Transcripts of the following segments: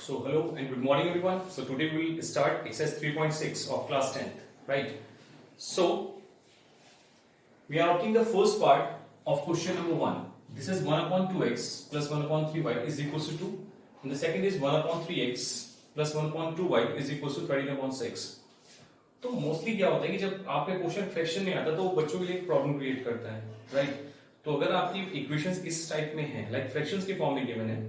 So hello and good morning everyone. So today we will start exercise 3.6 of class 10, right? So we are opting the first part of question number 1. This is 1 upon 2x plus 1 upon 3y is equals to 2. And the second is 1 upon 3x plus 1 upon 2y is equals to 13 upon 6. तो mostly क्या होता है कि जब आपका question fraction में आता है तो वो बच्चों के लिए प्रॉब्लम क्रिएट करता है, राइट? तो अगर आपकी इक्वेशंस इस टाइप में हैं, लाइक फ्रैक्शंस के फॉर्म में गिवन है,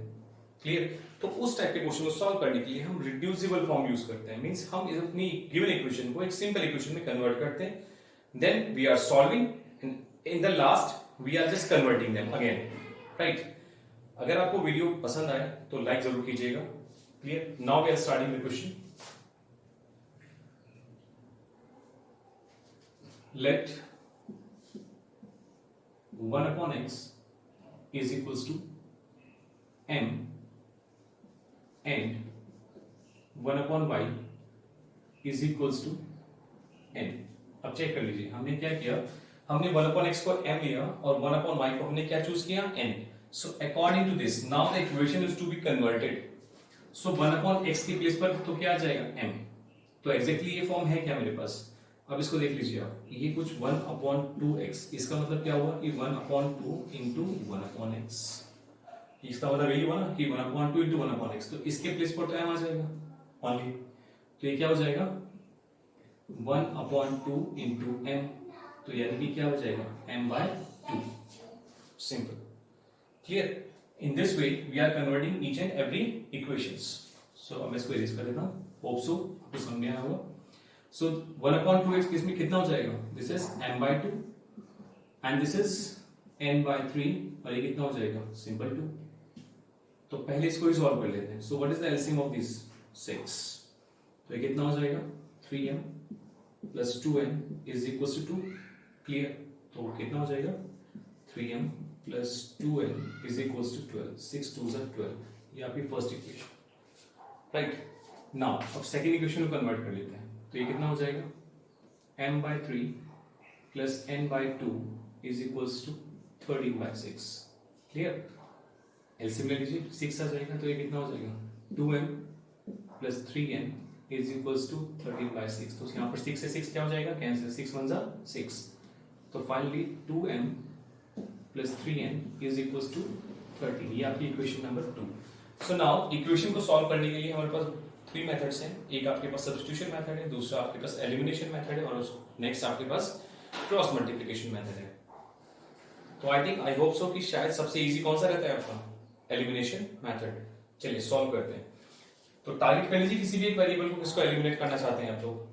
क्लियर, तो उस टाइप के क्वेश्चन को सॉल्व करने के लिए हम रिड्यूसिबल फॉर्म यूज करते हैं। मींस हम अपनी गिवन इक्वेशन को एक सिंपल इक्वेशन में कन्वर्ट करते हैं, then we are solving, in the last we are just converting them again, right? अगर आपको वीडियो पसंद आए तो लाइक जरूर कीजिएगा, clear? Now we are starting the question. Let 1 upon x is equals to m and 1 upon y is equals to n। अब check कर लीजिए, हमने क्या किया, हमने 1 upon x को m लिया और 1 upon y को हमने क्या चूज किया, n। So according to this, now the equation is to be converted. So 1 upon x की प्लेस पर तो क्या आ जाएगा, m। तो एग्जैक्टली ये फॉर्म है क्या मेरे पास। अब इसको देख लीजिए आप, ये कुछ 1 अपॉन 2x, इसका मतलब क्या हुआ कि 1 अपॉन 2 इंटू 1 अपॉन x। इसका मतलब यही हुआ ना कि 1 अपॉन 2 इंटू 1 अपॉन x, तो इसके प्लेस पर तो m आ जाएगा ओनली। तो ये क्या हो जाएगा 1 अपॉन 2 इंटू m, तो यानी कि क्या हो जाएगा m by 2। Simple, clear? In this way we are converting each and every equations. So अब मैं इसको इरेज कर देता हूं, होप सो आपको समझ में आया होगा। So 1 upon 2x इसमें कितना हो जाएगा, this is m by 2 and this is n by 3 और ये कितना हो जाएगा, सिंपल 2। तो पहले इसको रिजॉल्व कर लेते हैं। So what is the LCM of this 6, तो ये कितना हो जाएगा 3m plus 2n is equal to 2, clear? तो कितना हो जाएगा 3m plus 2n is equal to 12, 6 2 is 12। ये आपकी फर्स्ट इक्वेशन, राइट? नाउ अब सेकंड इक्वेशन को कन्वर्ट कर लेते हैं। तो ये कितना हो जाएगा m by 3 plus n by 2 is equals to 13 by 6, clear? LCM ले लीजिए, 6 आ जाएगा, तो ये कितना हो जाएगा 2m plus 3n is equals to 13 by 6। तो यहाँ पर 6 से 6 क्या हो जाएगा, कैंसिल, 6 1 जा 6। तो finally 2m plus 3n is equals to 13। ये आपकी equation number 2। So now equation को सॉल्व करने के लिए हमारे पास 3 मेथड्स हैं। एक आपके पास सब्स्टिट्यूशन मेथड है, दूसरा आपके पास एलिमिनेशन मेथड है और नेक्स्ट आपके पास क्रॉस मल्टीप्लिकेशन मेथड है। तो आई होप सो कि शायद सबसे इजी कौन सा रहता है आपका, एलिमिनेशन मेथड। चलिए सॉल्व करते हैं। तो टारगेट कर लीजिए किसी भी एक वेरिएबल को, किसको एलिमिनेट करना चाहते हैं आप लोग।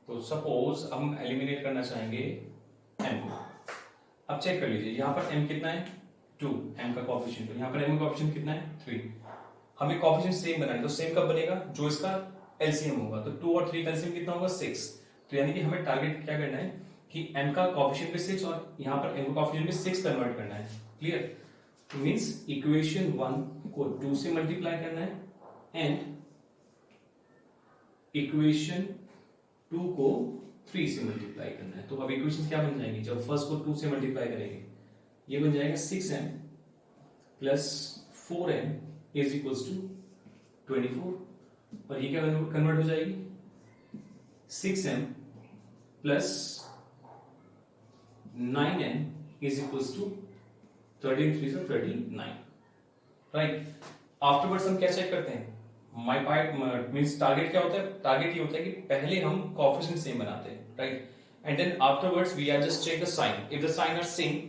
तो सपोज हम एलिमिनेट करना चाहेंगे m। अब चेक कर लीजिए, यहाँ पर m कितना है 2, m का कोएफिशिएंट, यहाँ पर m का कोएफिशिएंट कितना है 3। हमें कोएफिशिएंट सेम बनाना है, तो सेम कब बनेगा, जो इसका एलसीएम होगा। तो 2 और 3 का एलसीएम कितना होगा 6। तो यानी कि हमें टारगेट क्या करना है कि m का कोएफिशिएंट भी 6 और यहाँ पर m का कोएफिशिएंट भी 6 कन्वर्ट करना है, क्लियर? तो मींस इक्वेशन 1 को 2 से मल्टीप्लाई करना है एंड इक्वेशन 2 को 3 से मल्टीप्लाई करना है। तो अब इक्वेशन क्या बन जाएंगी, जब फर्स्ट को 2 से मल्टीप्लाई करेंगे, ये बन जाएगा 6m plus 4n is equals to 24 और ये क्या कन्वर्ट हो जाएगी 6m plus 9n is equals to 13 3 से 39, राइट? आफ्टरवर्ड्स हम क्या चेक करते हैं, माय पार्ट मींस टारगेट क्या होता है, टारगेट ये होता है कि पहले हम कोएफिशिएंट सेम बनाते हैं, right? And then afterwards we are just check the sign, if the sign are same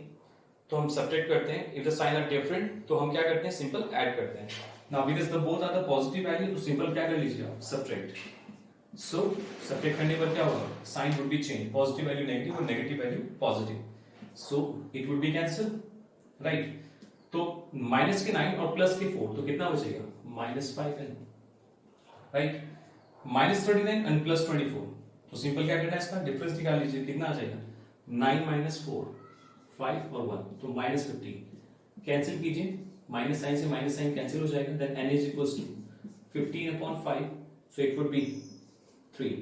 तो हम सब्ट्रैक्ट करते हैं, if the sign are different तो हम क्या करते हैं, सिंपल ऐड करते हैं। Now because the both are the positive value, तो सिंपल क्या कर लीजिए आप, सब्ट्रैक्ट। सो सब्ट्रैक्ट करने पर क्या होगा, sign would be change, positive value negative और negative value positive, so it would be cancel, right? तो माइनस के 9 और प्लस के 4 तो कितना बचेगा -5n, राइट? -39 एंड प्लस 24, तो सिंपल क्या करना है, इसका डिफरेंस निकाल लीजिए, कितना आ जाएगा 9 माइनस 4 5 और 1, तो -15। कैंसिल कीजिए, माइनस साइन से माइनस साइन कैंसिल हो जाएगा, then n is equals to 15 upon 5, so it would be 3।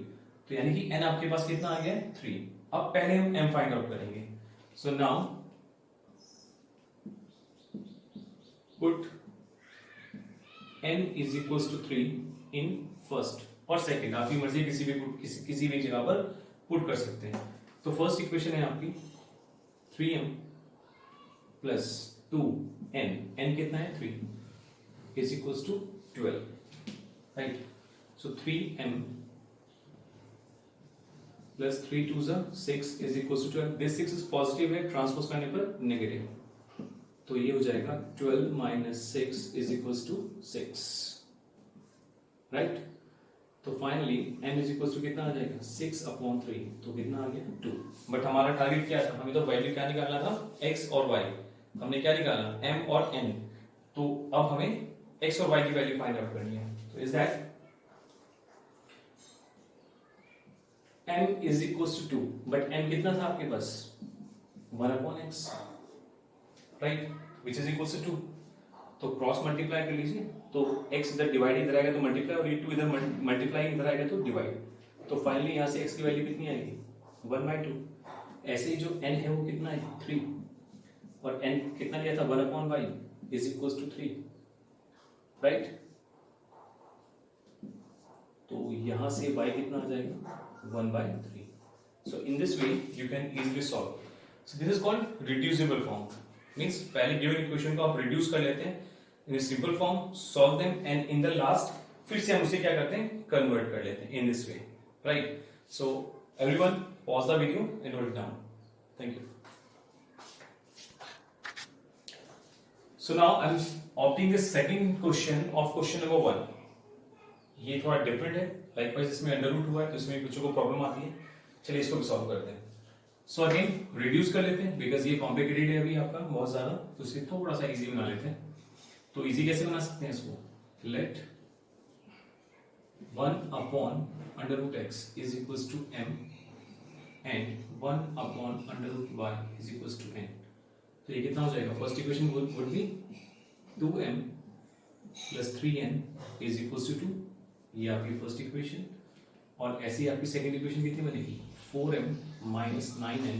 तो यानी कि n आपके पास कितना आ गया 3। अब पहले हम m फाइंड आउट करेंगे। So now put n is equals to 3 in first और सेकंड, आपकी मर्जी किसी भी जगह पर पुट कर सकते हैं। तो फर्स्ट इक्वेशन है आपकी 3m प्लस 2n, n कितना है 3 is equals to 12, right. So 3m plus 3 2 6 is equals to 12। This 6 is positive है, ट्रांसपोज करने पर नेगेटिव, तो ये हो जाएगा 12 minus 6 is equals to 6, right. तो finally n is equals to कितना आ जाएगा 6 अपॉन 3, तो कितना आ गया 2। बट हमारा टारगेट क्या था, हमें तो वैल्यू क्या निकालना था x और y, हमने क्या निकाला m और n, तो अब हमें x और y की वैल्यू फाइंड आउट करनी है। तो is that m is equals to 2, but m कितना था आपके पास 1 upon x, right, which is equals to 2। तो क्रॉस मल्टीप्लाई कर लीजिए, तो x इधर डिवाइड इधर आएगा तो मल्टीप्लाई, और ये 2 इधर मल्टीप्लाई इधर आएगा तो डिवाइड। तो फाइनली यहाँ से x की वैल्यू कितनी आएगी 1/2। ऐसे ही जो n है वो कितना है 3, और n कितना लिया था 1 upon y is equals to 3, right. तो यहाँ से y कितना आ जाएगा 1/3। So in this way you can easily solve. So this is called reducible form, means पहले गिवन इक्वेशन को आप रिड्यूस कर लेते हैं in simple form, solve them, and in the last फिर से हम उसे क्या करते हैं कन्वर्ट कर लेते हैं इन this way, right. So everyone pause the video and note it down. Thank you. So now I am opting the second question of question number 1। ये थोड़ा डिफरेंट है, लाइकवाइज इसमें अंडर रूट हुआ है तो इसमें बच्चों को प्रॉब्लम आती है। चलिए इसको भी सॉल्व करते हैं। सो अगेन रिड्यूस कर लेते हैं, बिकॉज ये कॉम्प्लिकेटेड है अभी आपका बहुत ज्यादा, तो इसे थोड़ा सा इजी बना लेते हैं। तो इजी कैसे बना सकते हैं इसको, let 1 upon under root x is equals to m and 1 upon under root y is equals to n। तो ये कितना हो जाएगा, first equation would be 2m plus 3n is equals to 2, ये आपकी फर्स्ट इक्वेशन। और ऐसी आपकी सेकंड इक्वेशन कितनी बनेगी 4m minus 9n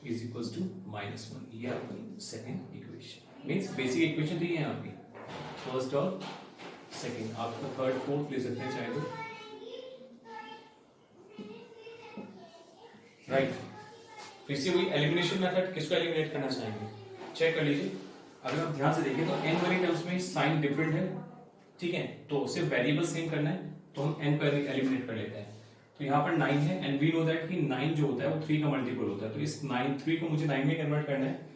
is equals to -1, ये आपकी second equation. Means basic equation दी है आपकी फर्स्ट और सेकंड, आपको थर्ड फोर्थ ले सकते हैं चाहे तो, राइट। फिर से वही एलिमिनेशन मेथड, किसको एलिमिनेट करना चाहेंगे चेक कर लीजिए। अगर आप ध्यान से देखें तो n वाली टर्म्स में साइन डिफरेंट है, ठीक है, तो सिर्फ वेरिएबल सेम करना है, तो हम n को एलिमिनेट कर लेते हैं। तो यहाँ पर 9 है एंड वी नो दैट कि 9 जो होता है वो 3 का मल्टीपल होता है, तो इस 3 को मुझे 9 में कन्वर्ट करना है,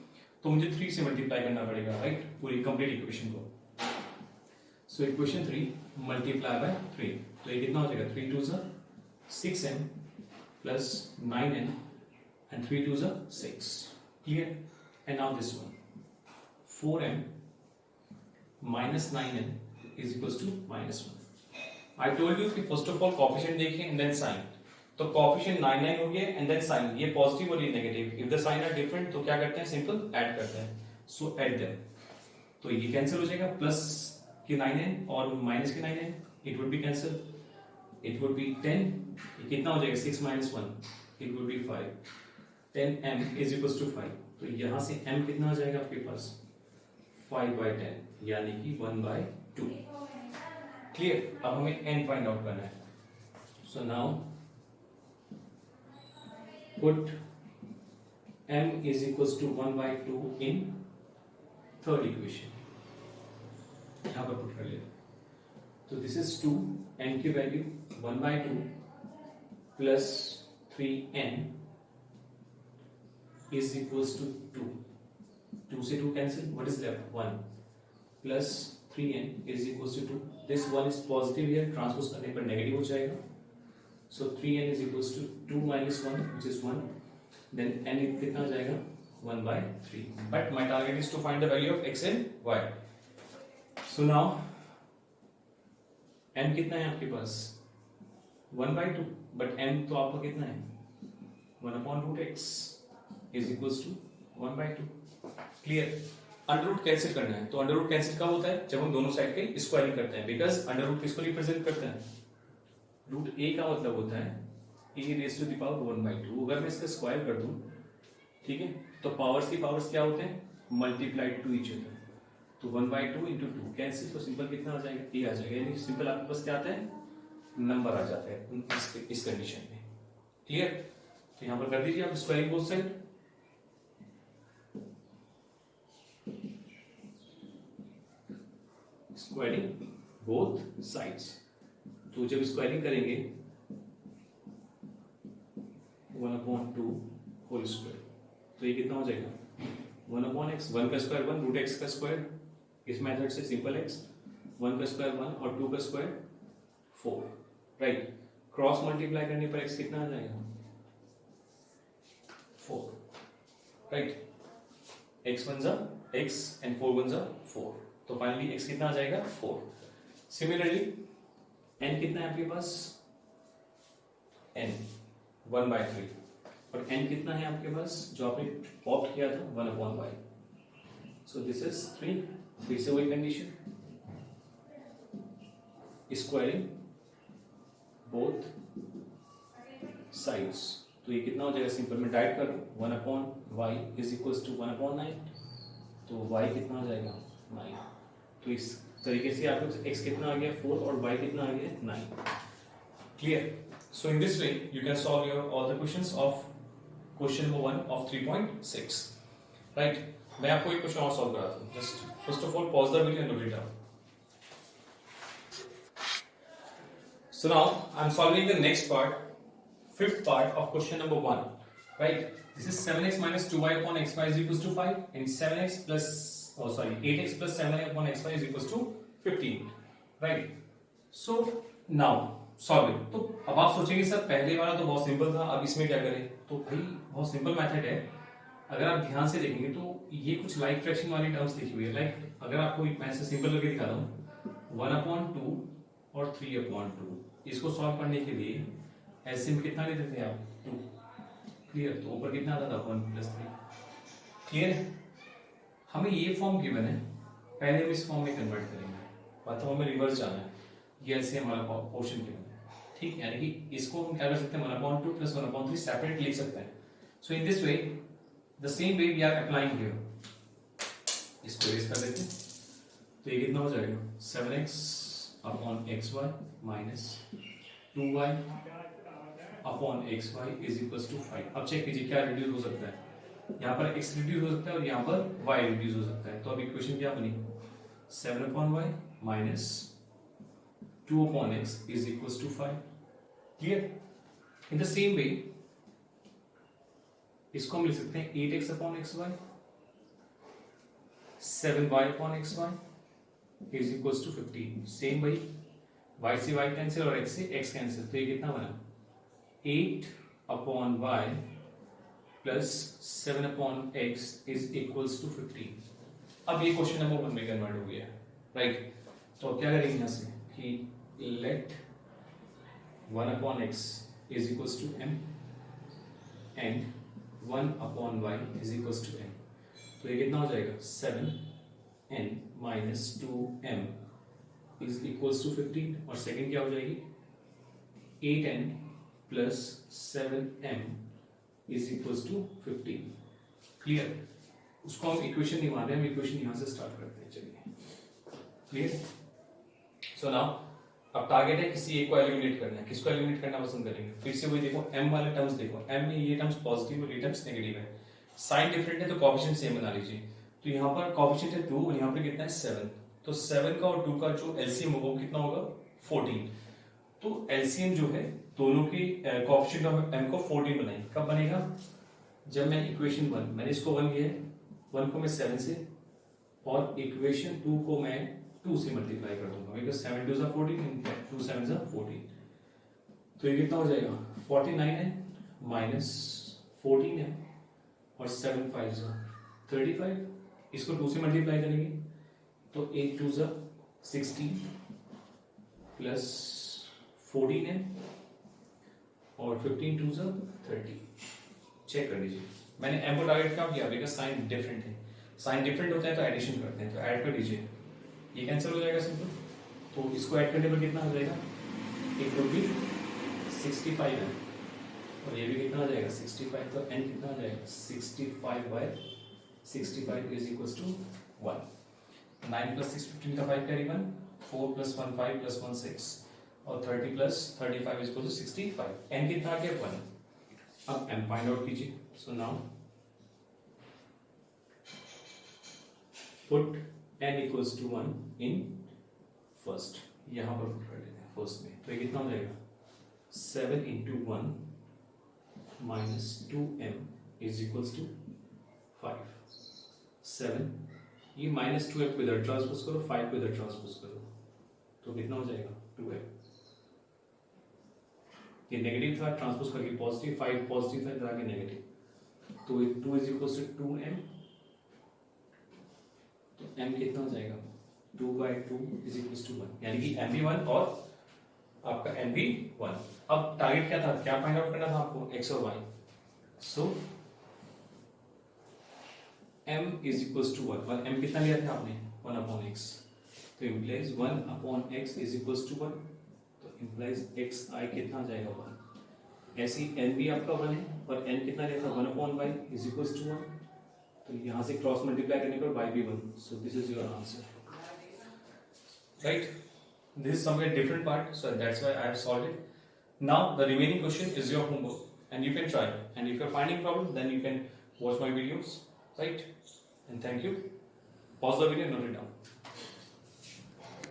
तो मुझे 3 से मल्टीप्लाई करना पड़ेगा, राइट, पूरी कंप्लीट इक्वेशन को। सो इक्वेशन 3 मल्टीप्लाई बाय 3, तो ये कितना हो जाएगा 3 2 6m plus 9n and 3 2 6, clear. And now this one 4m minus 9n is equals to -1। I told you कि first of all coefficient देखिए and then sign, तो coefficient 9 9 हो गया and then sign, ये पॉजिटिव और ये negative, if the sign are different तो क्या करते हैं सिंपल ऐड करते हैं, so add them, तो ये कैंसिल हो जाएगा, प्लस के 9n और माइनस के 9n it would be cancel, it would be 10, ये कितना हो जाएगा 6 minus 1 it would be 5, 10m is equals to 5, तो यहाँ से m कितना आ जाएगा आपके पास 5/10 यानी कि 1/2, क्लियर। अब हमें n फाइंड आउट करना है, so now put m is equals to 1/2 in third equation, यहां पर पुट कर लेते, तो दिस इज 2, n की value 1/2 plus 3n is equals to 2, 2 से 2 cancel, what is left 1 plus 3n is equals to 2. This one is positive here, transpose करने पर negative हो जाएगा. So 3n is equals to 2 minus 1, which is 1. Then n कितना आ जाएगा 1/3. But my target is to find the value of x and y. So now n कितना है आपके पास 1/2, but n तो आपका कितना है 1/√x is equals to 1/2. Clear? Under root cancel करना है, तो अंडर रूट कैंसिल कब होता है जब हम दोनों साइड के स्क्वायरिंग करते हैं, बिकॉज अंडर रूट किसको रिप्रेजेंट करता है रूट a का मतलब होता है a raise to the power 1/2। अगर मैं इसका स्क्वायर कर दूं, ठीक है, तो पावर्स की पावर्स क्या होते हैं मल्टीप्लाइड टू ईच अदर, तो 1/2 इंटू 2 कैंसिल, तो सिंपल कितना आ जाएगा, ए आ जाएगा। यानी सिंपल आपके पास क्या आता है, नंबर आ जाता है इस कंडीशन में। क्लियर? तो यहां पर कर दीजिए आप squaring both side. Squaring both sides, तो जब स्क्वायरिंग करेंगे 1/2 होल स्क्वायर, तो ये कितना हो जाएगा 1/x, 1 का स्क्वायर 1, रूट x का स्क्वायर, इस मेथड से सिंपल x, 1 का स्क्वायर 1 और 2 का स्क्वायर 4, राइट। क्रॉस मल्टीप्लाई करने पर x कितना आ जाएगा 4, राइट। x 1 जा x एंड 4 1 जा 4, तो फाइनली x कितना आ जाएगा 4। सिमिलरली n कितना है आपके पास, n 1/3, और n कितना है आपके पास जो आपने ऑप्ट किया था 1/y, सो दिस इज 3। फिर से वही कंडीशन, स्क्वायरिंग बोथ साइड्स, तो ये कितना हो जाएगा, सिंपल में डाइट करो 1/y इज इक्वल टू 1/9, तो y कितना हो जाएगा 9। तो इस तरीके से आपको x कितना आ गया 4 और y कितना आ गया 9। Clear? So in this way you can solve your all the questions of question number 1 of 3.6, right. मैं आपको एक क्वेश्चन और सॉल्व कराता हूं। Just first of all pause the video and note it down. So now I am solving the next part, fifth part of question number 1, right? This is 7x minus 2y upon xy is equals to 5 and 7x plus 8x plus 7y upon xy is equals to 15, right? So now solve it. तो अब आप सोचेंगे sir पहले वाला तो बहुत simple था, अब इसमें क्या करें? तो भाई बहुत सिंपल मेथड है। अगर आप ध्यान से देखेंगे तो ये कुछ लाइक फ्रैक्शन वाली टर्म्स लिखी हुई है। लाइक अगर आपको मैं ऐसे सिंपल करके दिखाता हूँ 1/2 और 3/2, इसको सॉल्व करने के लिए एलसीएम कितना लेते थे आप 2, क्लियर? तो ऊपर कितना आता था 1 + 3, क्लियर? हमें ये फॉर्म गिवन है, पहले हम इस फॉर्म में कन्वर्ट करेंगे, मतलब हमें रिवर्स जाना है। ये एलसीएम वाला पोर्शन गिवन है, ठीक? यानी कि इसको हम क्या कर सकते हैं 1/2 + 1/3 सेपरेट लिख सकते हैं। So in this way the same way we are applying here, इसको इरेज कर देते हैं, तो ये कितना हो जाएगा 7x upon xy minus 2y upon xy is equals to 5। अब चेक कीजिए क्या रिड्यूस हो सकता है, यहाँ पर x रिड्यूस हो सकता है और यहाँ पर y रिड्यूस हो सकता है। तो अब इक्वेशन क्या बनी 7/y minus 2/x is equals to 5, clear? In the same वे इसको हम लिख सकते हैं 8x upon xy 7y upon xy is equals to 15। Same वही y से y कैंसिल और x से x कैंसिल, तो ये कितना बना 8/y plus 7/x is equals to 15। अब ये क्वेश्चन नंबर 1 में कन्वर्ट हो गया, राइट? तो अब क्या करेंगे यहाँ से कि late 1/x is equals to m and 1/y is equals to m, तो ये कितना हो जाएगा 7n minus 2m is equals to 15, और सेकंड क्या हो जाएगी 8n plus 7m is equals to 15, clear? उसको हम इक्वेशन नहीं मान रहे, हम इक्वेशन यहां से स्टार्ट करते हैं, चलिए, क्लियर? सो नाउ अब टारगेट है किसी एक को एलिमिनेट करना है। किसको एलिमिनेट करना पसंद करेंगे? फिर से वही देखो m वाले टर्म्स देखो, m में ये टर्म्स पॉजिटिव और ये टर्म्स नेगेटिव है, साइन डिफरेंट है तो कोएफिशिएंट सेम बना लीजिए। तो यहाँ पर कोएफिशिएंट है 2 और यहाँ पे कितना है 7, तो 7 का और 2 का जो एलसीएम होगा वो कितना होगा 14। तो एलसीएम जो है दोनों की कोएफिशिएंट ऑफ m को 14 बनाएंगे। कब बनेगा? जब मैं इक्वेशन 1 मैंने इसको 1 लिया है, 1 को मैं 7 से और इक्वेशन 2 को मैं 2 से मल्टीप्लाई कर दूंगा, बिकॉज़ 7 2 14 एंड 2 7 14, तो ये कितना हो जाएगा 49 है माइनस 14 है और 7 5 35, इसको 2 से मल्टीप्लाई करेंगे तो 8 2 16 प्लस 14 है और 15 2 30। चेक कर लीजिए, मैंने m को टारगेट कब किया? बिकॉज़ साइन डिफरेंट है, साइन डिफरेंट होता है तो एडिशन करते हैं, तो ऐड कर लीजिए, ये कैंसिल हो जाएगा सिंपल। तो इसको ऐड करने पर कितना हो जाएगा, एक रुपी 65 है और ये भी कितना हो जाएगा 65, तो n कितना हो जाएगा 65/65 इज इक्वल्स टू 1। 9 प्लस 6 15 का 5 कैरी 1, 4 प्लस 1 5 प्लस 1 6 और 30 plus 35 is equal to 65. n कितना आ गया 1. अब n फाइंड आउट कीजिए. So now put n equals to 1 in first. यहां पर पुट कर लेते हैं फर्स्ट में. तो ये कितना हो जाएगा 7 into 1 minus 2m is equals to 5. 7 ये माइनस 2m को इधर ट्रांसपोज करो, 5 को इधर ट्रांसपोज करो, तो कितना हो जाएगा 2m. ये नेगेटिव था, ट्रांसपोज करके पॉजिटिव, 5 पॉजिटिव था, इधर आके नेगेटिव, तो 2 इज इक्वल्स टू 2m. तो m कितना हो जाएगा 2/2 इज इक्वल्स टू 1, यानी कि m भी 1 और आपका n भी 1. अब टारगेट क्या था, क्या फाइंड आउट करना था आपको, x और y. So m is equals to 1 और m कितना लिया था आपने 1/x, तो implies 1/x is equals to 1, तो इम्प्लाइज xi कितना आ जाएगा 1. ऐसी n भी आपका 1 है और n कितना लिया था 1/y इज इक्वल्स टू 1, तो यहाँ से क्रॉस मल्टीप्लाई करने पर y भी 1. सो this is your answer, right. This is somewhere different part, so that's why I have solved it. Now the remaining question is your homework, and you can try. And if you're finding problem, then you can watch my videos, right? And thank you. Pause the video and note it down.